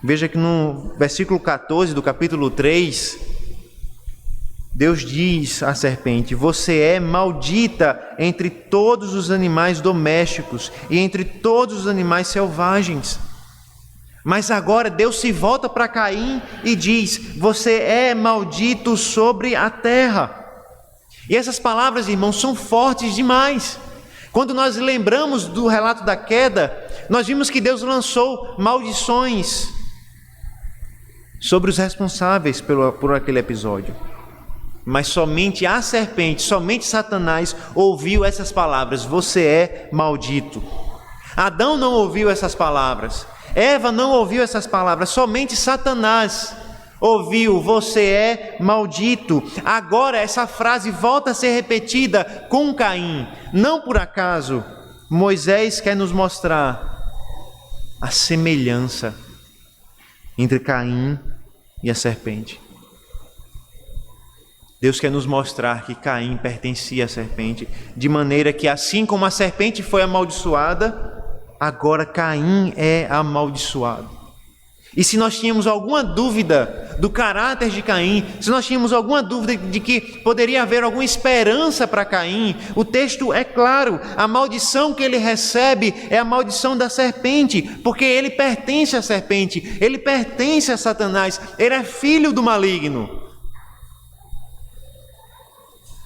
Veja que no versículo 14 do capítulo 3, Deus diz à serpente: você é maldita entre todos os animais domésticos e entre todos os animais selvagens. Mas agora Deus se volta para Caim e diz: você é maldito sobre a terra. E essas palavras, irmãos, são fortes demais. Quando nós lembramos do relato da queda, nós vimos que Deus lançou maldições sobre os responsáveis por aquele episódio. Mas somente a serpente, somente Satanás ouviu essas palavras: você é maldito. Adão não ouviu essas palavras. Eva não ouviu essas palavras, somente Satanás ouviu: você é maldito. Agora essa frase volta a ser repetida com Caim. Não por acaso, Moisés quer nos mostrar a semelhança entre Caim e a serpente. Deus quer nos mostrar que Caim pertencia à serpente, de maneira que assim como a serpente foi amaldiçoada, agora Caim é amaldiçoado. E se nós tínhamos alguma dúvida do caráter de Caim, se nós tínhamos alguma dúvida de que poderia haver alguma esperança para Caim, o texto é claro: a maldição que ele recebe é a maldição da serpente, porque ele pertence à serpente, ele pertence a Satanás, ele é filho do maligno.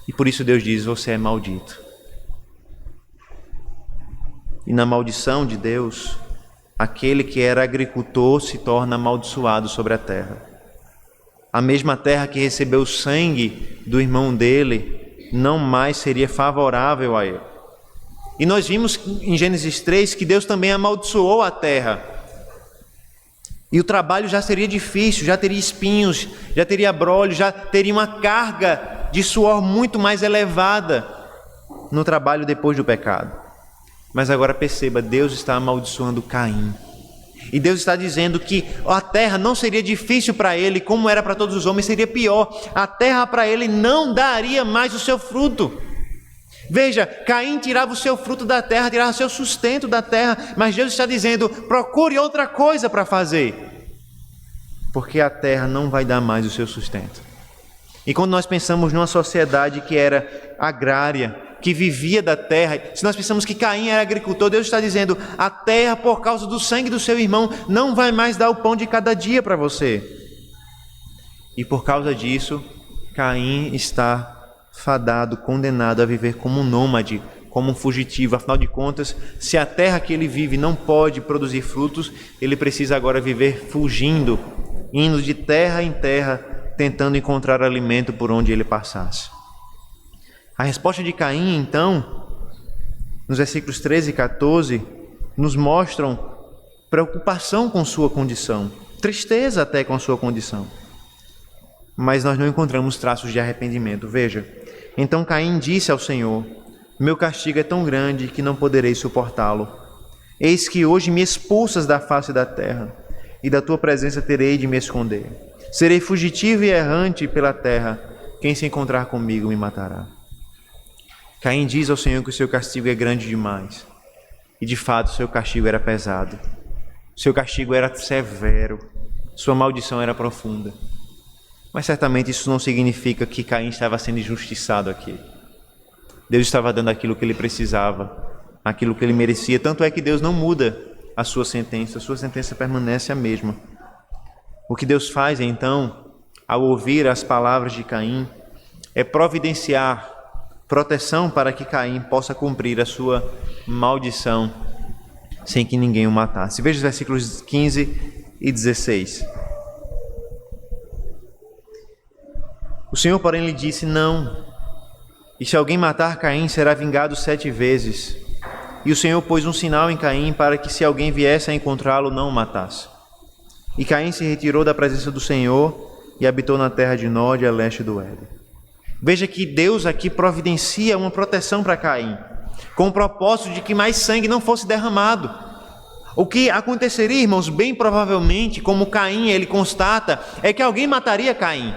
E por isso Deus diz: você é maldito. E na maldição de Deus, aquele que era agricultor se torna amaldiçoado sobre a terra. A mesma terra que recebeu o sangue do irmão dele não mais seria favorável a ele. E nós vimos em Gênesis 3 que Deus também amaldiçoou a terra. E o trabalho já seria difícil, já teria espinhos, já teria brolho, já teria uma carga de suor muito mais elevada no trabalho depois do pecado. Mas agora perceba, Deus está amaldiçoando Caim. E Deus está dizendo que a terra não seria difícil para ele, como era para todos os homens, seria pior. A terra para ele não daria mais o seu fruto. Veja, Caim tirava o seu fruto da terra, tirava o seu sustento da terra, mas Deus está dizendo: procure outra coisa para fazer, porque a terra não vai dar mais o seu sustento. E quando nós pensamos numa sociedade que era agrária, que vivia da terra, se nós pensamos que Caim era agricultor, Deus está dizendo: a terra, por causa do sangue do seu irmão, não vai mais dar o pão de cada dia para você. E por causa disso, Caim está fadado, condenado a viver como um nômade, como um fugitivo. Afinal de contas, se a terra que ele vive não pode produzir frutos, ele precisa agora viver fugindo, indo de terra em terra, tentando encontrar alimento por onde ele passasse. A resposta de Caim, então, nos versículos 13 e 14, nos mostram preocupação com sua condição, tristeza até com a sua condição. Mas nós não encontramos traços de arrependimento. Veja, então Caim disse ao Senhor: meu castigo é tão grande que não poderei suportá-lo. Eis que hoje me expulsas da face da terra, e da tua presença terei de me esconder. Serei fugitivo e errante pela terra, quem se encontrar comigo me matará. Caim diz ao Senhor que o seu castigo é grande demais. E de fato o seu castigo era pesado. Seu castigo era severo. Sua maldição era profunda. Mas certamente isso não significa que Caim estava sendo injustiçado aqui. Deus estava dando aquilo que ele precisava, aquilo que ele merecia. Tanto é que Deus não muda a sua sentença permanece a mesma. O que Deus faz então, ao ouvir as palavras de Caim, é providenciar proteção para que Caim possa cumprir a sua maldição sem que ninguém o matasse. Veja os versículos 15 e 16. O Senhor, porém, lhe disse: não. E se alguém matar Caim, será vingado 7 vezes. E o Senhor pôs um sinal em Caim para que, se alguém viesse a encontrá-lo, não o matasse. E Caim se retirou da presença do Senhor e habitou na terra de Nod, a leste do Éden. Veja que Deus aqui providencia uma proteção para Caim, com o propósito de que mais sangue não fosse derramado. O que aconteceria, irmãos, bem provavelmente, como Caim ele constata, é que alguém mataria Caim.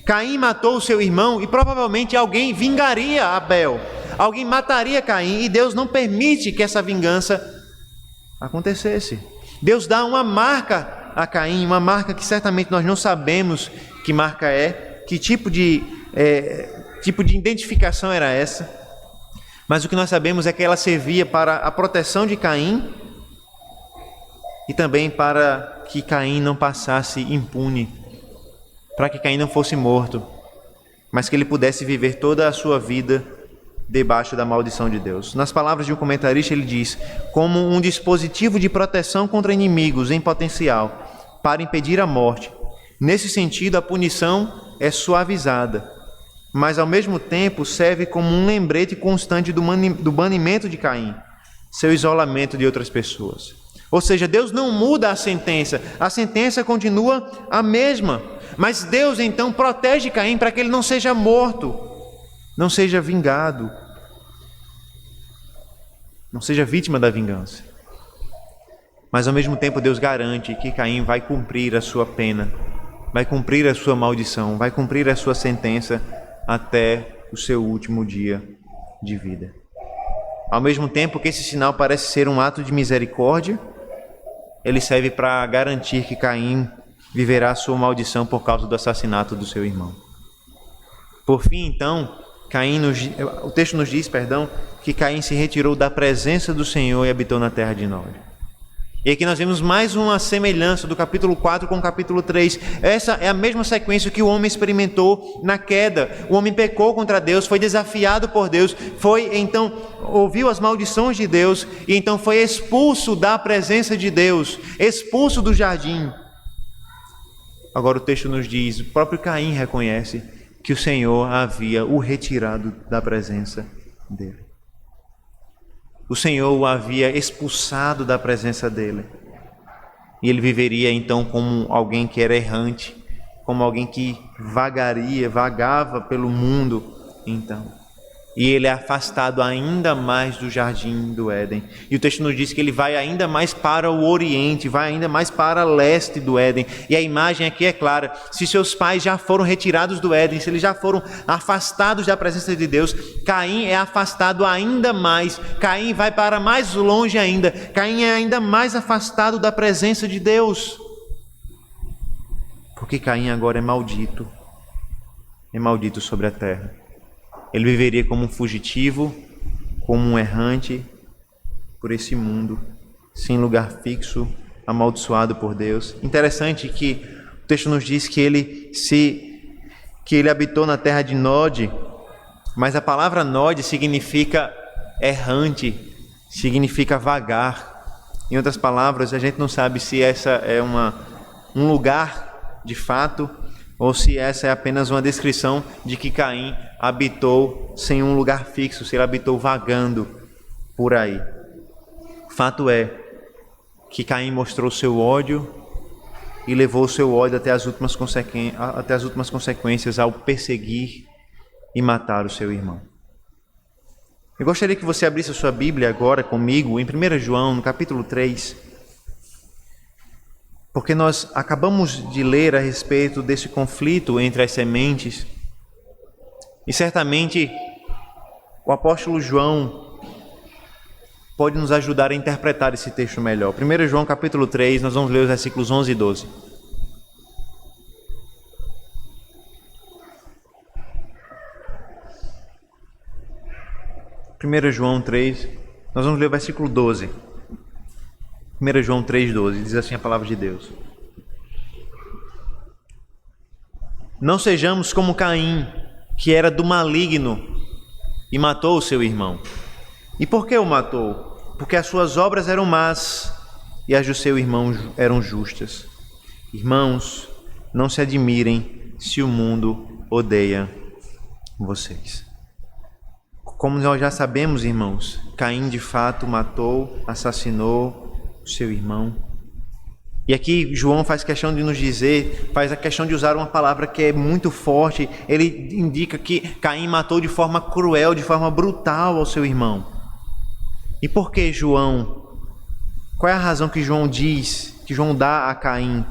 Caim matou o seu irmão e provavelmente alguém vingaria Abel. Alguém mataria Caim e Deus não permite que essa vingança acontecesse. Deus dá uma marca a Caim, uma marca que certamente nós não sabemos que marca é, que tipo de identificação era essa. Mas o que nós sabemos é que ela servia para a proteção de Caim e também para que Caim não passasse impune, para que Caim não fosse morto, mas que ele pudesse viver toda a sua vida debaixo da maldição de Deus. Nas palavras de um comentarista, ele diz: como um dispositivo de proteção contra inimigos em potencial, para impedir a morte. Nesse sentido, a punição é suavizada, mas ao mesmo tempo serve como um lembrete constante do banimento de Caim, seu isolamento de outras pessoas. Ou seja, Deus não muda a sentença continua a mesma, mas Deus então protege Caim para que ele não seja morto, não seja vingado, não seja vítima da vingança. Mas ao mesmo tempo Deus garante que Caim vai cumprir a sua pena, vai cumprir a sua maldição, vai cumprir a sua sentença até o seu último dia de vida. Ao mesmo tempo que esse sinal parece ser um ato de misericórdia, ele serve para garantir que Caim viverá a sua maldição por causa do assassinato do seu irmão. Por fim, então, o texto nos diz, que Caim se retirou da presença do Senhor e habitou na terra de Nod. E aqui nós vemos mais uma semelhança do capítulo 4 com o capítulo 3. Essa é a mesma sequência que o homem experimentou na queda. O homem pecou contra Deus, foi desafiado por Deus, ouviu as maldições de Deus e então foi expulso da presença de Deus, expulso do jardim. Agora o texto nos diz, o próprio Caim reconhece que o Senhor havia o retirado da presença dele. O Senhor o havia expulsado da presença dele. E ele viveria então como alguém que era errante, como alguém que vagava pelo mundo então. E ele é afastado ainda mais do jardim do Éden. E o texto nos diz que ele vai ainda mais para o oriente, vai ainda mais para leste do Éden. E a imagem aqui é clara: se seus pais já foram retirados do Éden, se eles já foram afastados da presença de Deus, Caim é afastado ainda mais. Caim vai para mais longe ainda. Caim é ainda mais afastado da presença de Deus. Porque Caim agora é maldito sobre a terra. ele viveria como um fugitivo, como um errante por esse mundo, sem lugar fixo, amaldiçoado por Deus. Interessante que o texto nos diz que ele habitou na terra de Nod, mas a palavra Nod significa errante, significa vagar. Em outras palavras, a gente não sabe se essa é um lugar de fato ou se essa é apenas uma descrição de que Caim habitou sem um lugar fixo, se ele habitou vagando por aí. Fato é que Caim mostrou seu ódio e levou o seu ódio até as últimas consequências ao perseguir e matar o seu irmão. Eu gostaria que você abrisse a sua Bíblia agora comigo em 1 João, no capítulo 3, porque nós acabamos de ler a respeito desse conflito entre as sementes e certamente o apóstolo João pode nos ajudar a interpretar esse texto melhor. 1 João capítulo 3, nós vamos ler os versículos 11 e 12. João 3, nós vamos ler o versículo 12. 1 João 3, 12, diz assim a palavra de Deus: Não sejamos como Caim, que era do maligno e matou o seu irmão. E por que o matou? Porque as suas obras eram más e as do seu irmão eram justas. Irmãos, não se admirem se o mundo odeia vocês. Como nós já sabemos, irmãos, Caim de fato matou, assassinou o seu irmão. E aqui João faz questão de nos dizer, faz a questão de usar uma palavra que é muito forte. Ele indica que Caim matou de forma cruel, de forma brutal ao seu irmão. E por que João? Qual é a razão que João diz, que João dá a Caim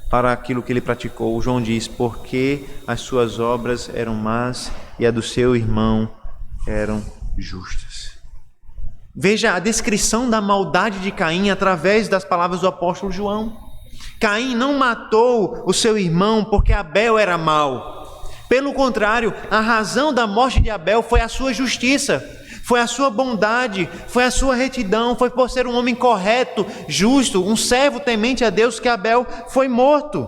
para aquilo que ele praticou? João diz, porque as suas obras eram más e a do seu irmão eram justas. Veja a descrição da maldade de Caim através das palavras do apóstolo João. Caim não matou o seu irmão porque Abel era mau. Pelo contrário, a razão da morte de Abel foi a sua justiça, foi a sua bondade, foi a sua retidão, foi por ser um homem correto, justo, um servo temente a Deus que Abel foi morto.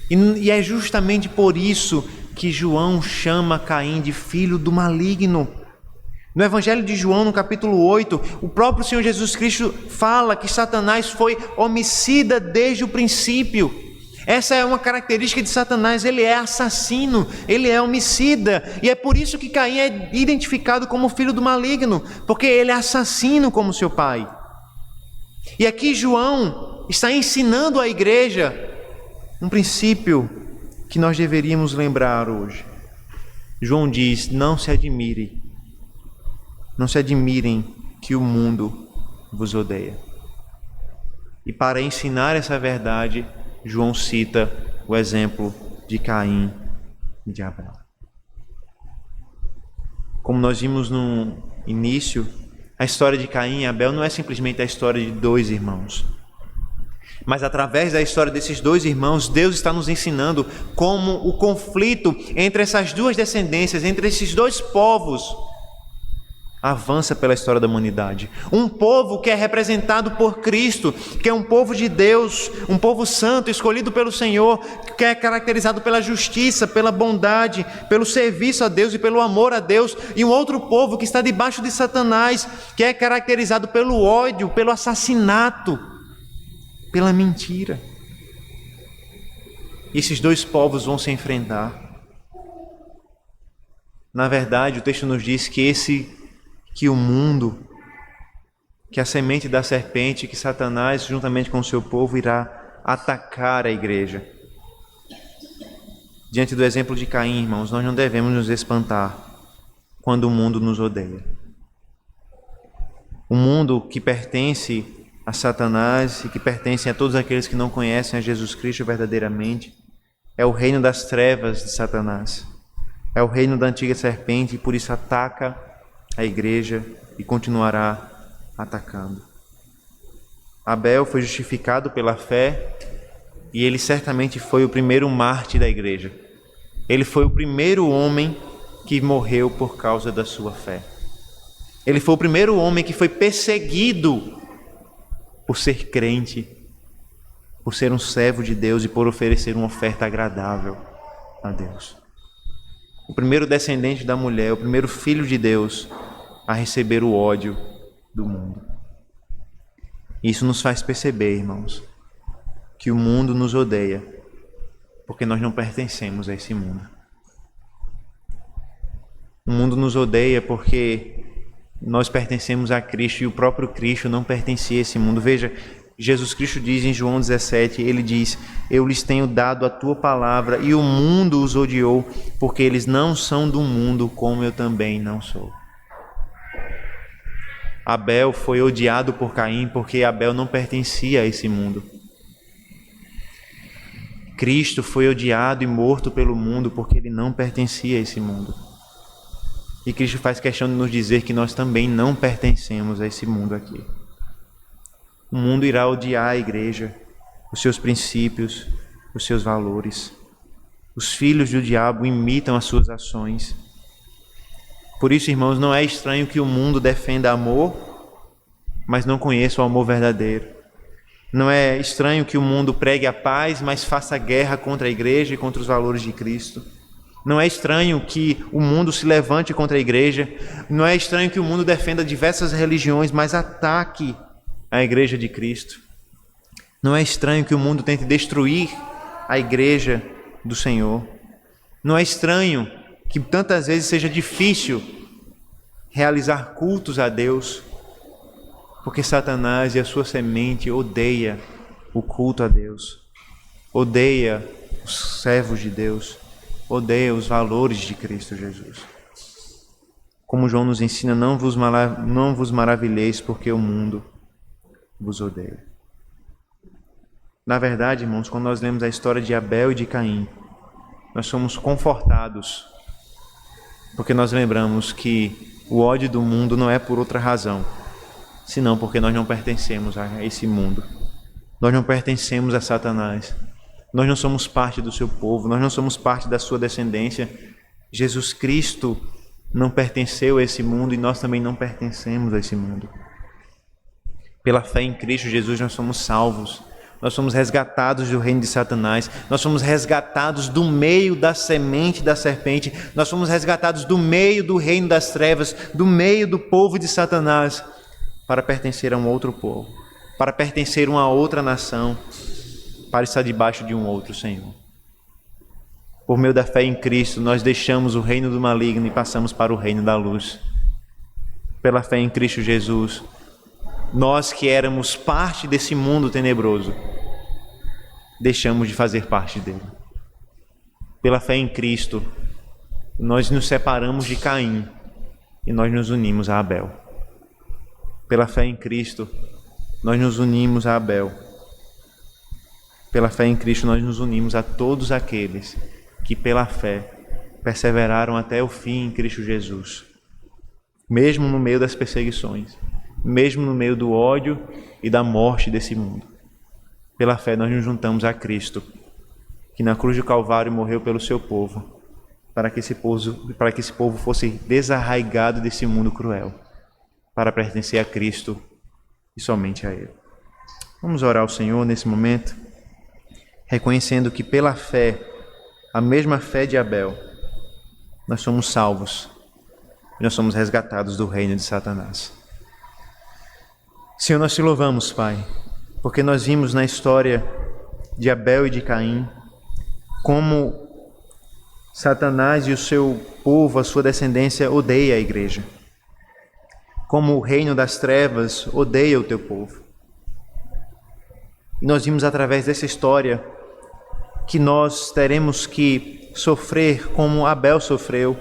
E é justamente por isso que João chama Caim de filho do maligno. No Evangelho de João, no capítulo 8, o próprio Senhor Jesus Cristo fala que Satanás foi homicida desde o princípio. Essa é uma característica de Satanás, ele é assassino, ele é homicida. E é por isso que Caim é identificado como filho do maligno, porque ele é assassino como seu pai. E aqui João está ensinando à igreja um princípio que nós deveríamos lembrar hoje. João diz, não se admirem que o mundo vos odeia. E para ensinar essa verdade, João cita o exemplo de Caim e de Abel. Como nós vimos no início, a história de Caim e Abel não é simplesmente a história de dois irmãos. Mas através da história desses dois irmãos, Deus está nos ensinando como o conflito entre essas duas descendências, entre esses dois povos, avança pela história da humanidade. Um povo que é representado por Cristo, que é um povo de Deus, um povo santo, escolhido pelo Senhor, que é caracterizado pela justiça, pela bondade, pelo serviço a Deus e pelo amor a Deus. E um outro povo que está debaixo de Satanás, que é caracterizado pelo ódio, pelo assassinato, pela mentira. E esses dois povos vão se enfrentar. Na verdade, o texto nos diz que o mundo, que a semente da serpente, que Satanás, juntamente com o seu povo, irá atacar a igreja. Diante do exemplo de Caim, irmãos, nós não devemos nos espantar quando o mundo nos odeia. O mundo que pertence a Satanás e que pertence a todos aqueles que não conhecem a Jesus Cristo verdadeiramente, é o reino das trevas de Satanás. É o reino da antiga serpente e por isso ataca a igreja e continuará atacando. Abel foi justificado pela fé e ele certamente foi o primeiro mártir da igreja. Ele foi o primeiro homem que morreu por causa da sua fé. Ele foi o primeiro homem que foi perseguido por ser crente, por ser um servo de Deus e por oferecer uma oferta agradável a Deus. O primeiro descendente da mulher, o primeiro filho de Deus a receber o ódio do mundo. Isso nos faz perceber, irmãos, que o mundo nos odeia, porque nós não pertencemos a esse mundo. O mundo nos odeia porque nós pertencemos a Cristo e o próprio Cristo não pertencia a esse mundo. Veja, Jesus Cristo diz em João 17, ele diz: eu lhes tenho dado a tua palavra e o mundo os odiou, porque eles não são do mundo, como eu também não sou. Abel foi odiado por Caim porque Abel não pertencia a esse mundo. Cristo foi odiado e morto pelo mundo porque ele não pertencia a esse mundo. E Cristo faz questão de nos dizer que nós também não pertencemos a esse mundo aqui. O mundo irá odiar a igreja, os seus princípios, os seus valores. Os filhos do diabo imitam as suas ações. Por isso, irmãos, não é estranho que o mundo defenda amor, mas não conheça o amor verdadeiro. Não é estranho que o mundo pregue a paz, mas faça guerra contra a igreja e contra os valores de Cristo. Não é estranho que o mundo se levante contra a igreja. Não é estranho que o mundo defenda diversas religiões, mas ataque a igreja de Cristo. Não é estranho que o mundo tente destruir a igreja do Senhor. Não é estranho que tantas vezes seja difícil realizar cultos a Deus, porque Satanás e a sua semente odeia o culto a Deus, odeia os servos de Deus, odeia os valores de Cristo Jesus. Como João nos ensina, não vos maravilheis porque o mundo vos odeia. Na verdade, irmãos, quando nós lemos a história de Abel e de Caim, nós somos confortados, porque nós lembramos que o ódio do mundo não é por outra razão, senão porque nós não pertencemos a esse mundo. Nós não pertencemos a Satanás. Nós não somos parte do seu povo, nós não somos parte da sua descendência. Jesus Cristo não pertenceu a esse mundo e nós também não pertencemos a esse mundo. Pela fé em Cristo Jesus nós somos salvos. Nós somos resgatados do reino de Satanás. Nós somos resgatados do meio da semente da serpente. Nós somos resgatados do meio do reino das trevas, do meio do povo de Satanás, para pertencer a um outro povo, para pertencer a uma outra nação, para estar debaixo de um outro Senhor. Por meio da fé em Cristo, nós deixamos o reino do maligno e passamos para o reino da luz. Pela fé em Cristo Jesus, nós que éramos parte desse mundo tenebroso, deixamos de fazer parte dele. Pela fé em Cristo, nós nos separamos de Caim e nós nos unimos a Abel. Pela fé em Cristo, nós nos unimos a Abel. Pela fé em Cristo, nós nos unimos a todos aqueles que, pela fé, perseveraram até o fim em Cristo Jesus. Mesmo no meio das perseguições, mesmo no meio do ódio e da morte desse mundo. Pela fé, nós nos juntamos a Cristo, que na cruz do Calvário morreu pelo seu povo, para que esse povo fosse desarraigado desse mundo cruel, para pertencer a Cristo e somente a Ele. Vamos orar ao Senhor nesse momento, reconhecendo que pela fé, a mesma fé de Abel, nós somos salvos e nós somos resgatados do reino de Satanás. Senhor, nós te louvamos, Pai, porque nós vimos na história de Abel e de Caim como Satanás e o seu povo, a sua descendência, odeia a igreja. Como o reino das trevas odeia o teu povo. E nós vimos através dessa história que nós teremos que sofrer como Abel sofreu,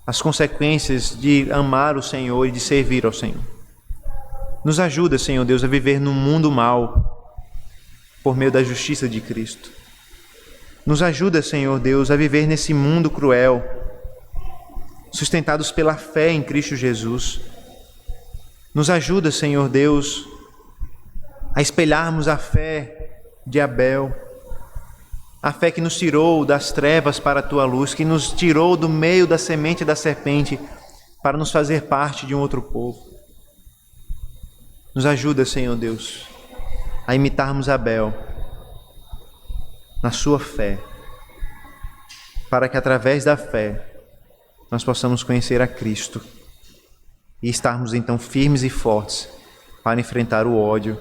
as consequências de amar o Senhor e de servir ao Senhor. Nos ajuda, Senhor Deus, a viver num mundo mau, por meio da justiça de Cristo. Nos ajuda, Senhor Deus, a viver nesse mundo cruel, sustentados pela fé em Cristo Jesus. Nos ajuda, Senhor Deus, a espelharmos a fé de Abel, A fé que nos tirou das trevas para a tua luz, que nos tirou do meio da semente da serpente para nos fazer parte de um outro povo. Nos ajuda, Senhor Deus, a imitarmos Abel na sua fé, para que através da fé nós possamos conhecer a Cristo e estarmos então firmes e fortes para enfrentar o ódio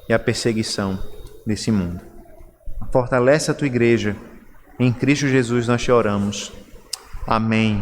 e a perseguição desse mundo. Fortalece a tua igreja. Em Cristo Jesus nós te oramos. Amém.